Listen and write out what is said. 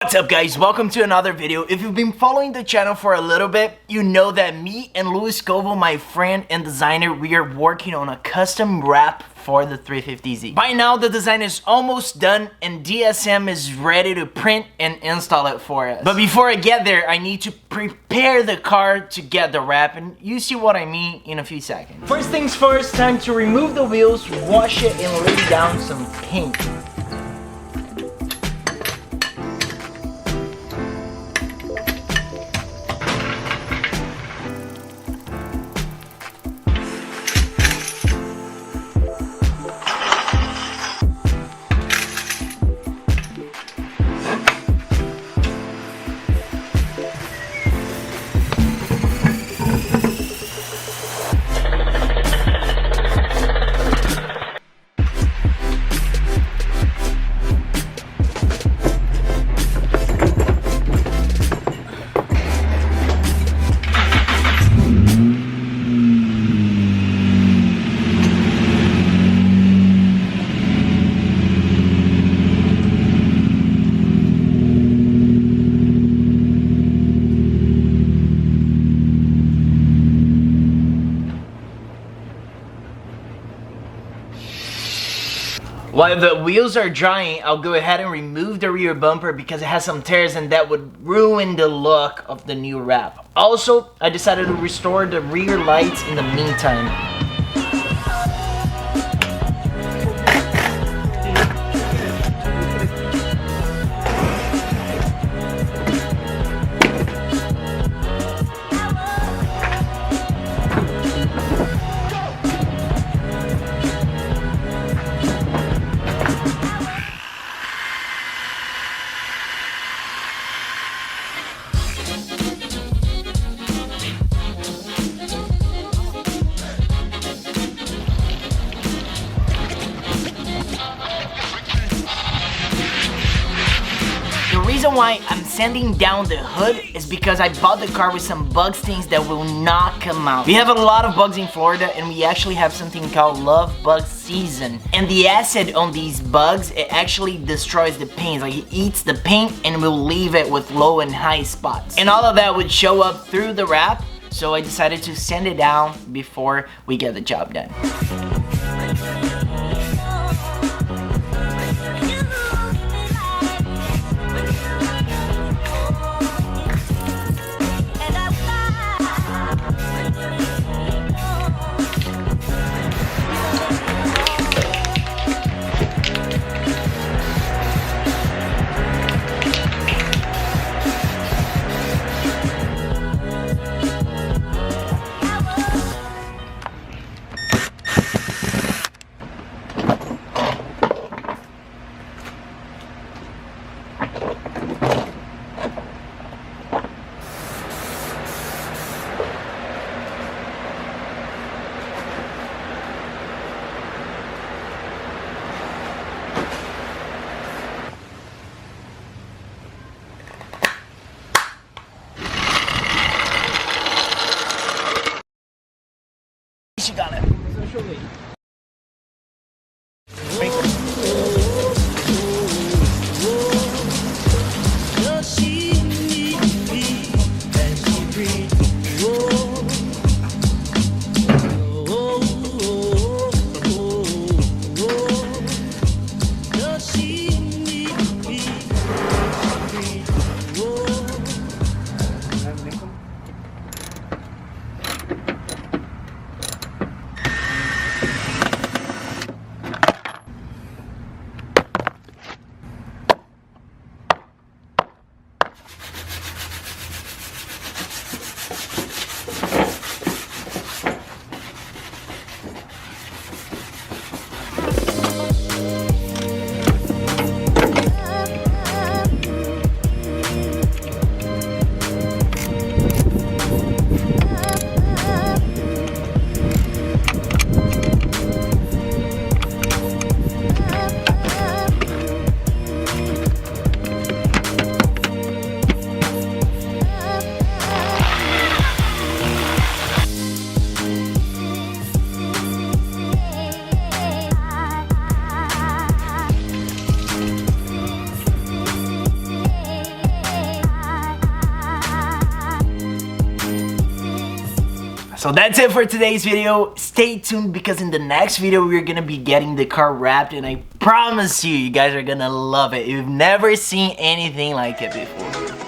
What's up guys, welcome to another video. If you've been following the channel for a little bit, you know that me and Luis Covo, my friend and designer, we are working on a custom wrap for the 350Z. By now the design is almost done and DSM is ready to print and install it for us. But before I get there, I need to prepare the car to get the wrap, and you see what I mean in a few seconds. First things first, time to remove the wheels, wash it and lay down some paint. While the wheels are drying, I'll go ahead and remove the rear bumper because it has some tears and that would ruin the look of the new wrap. Also, I decided to restore the rear lights in the meantime. The reason why I'm sanding down the hood is because I bought the car with some bug stings that will not come out. We have a lot of bugs in Florida and we actually have something called love bug season. And the acid on these bugs, it actually destroys the paint. Like it eats the paint and will leave it with low and high spots. And all of that would show up through the wrap. So I decided to sand it down before we get the job done. So that's it for today's video. Stay tuned because in the next video we're gonna be getting the car wrapped, and I promise you, you guys are gonna love it. You've never seen anything like it before.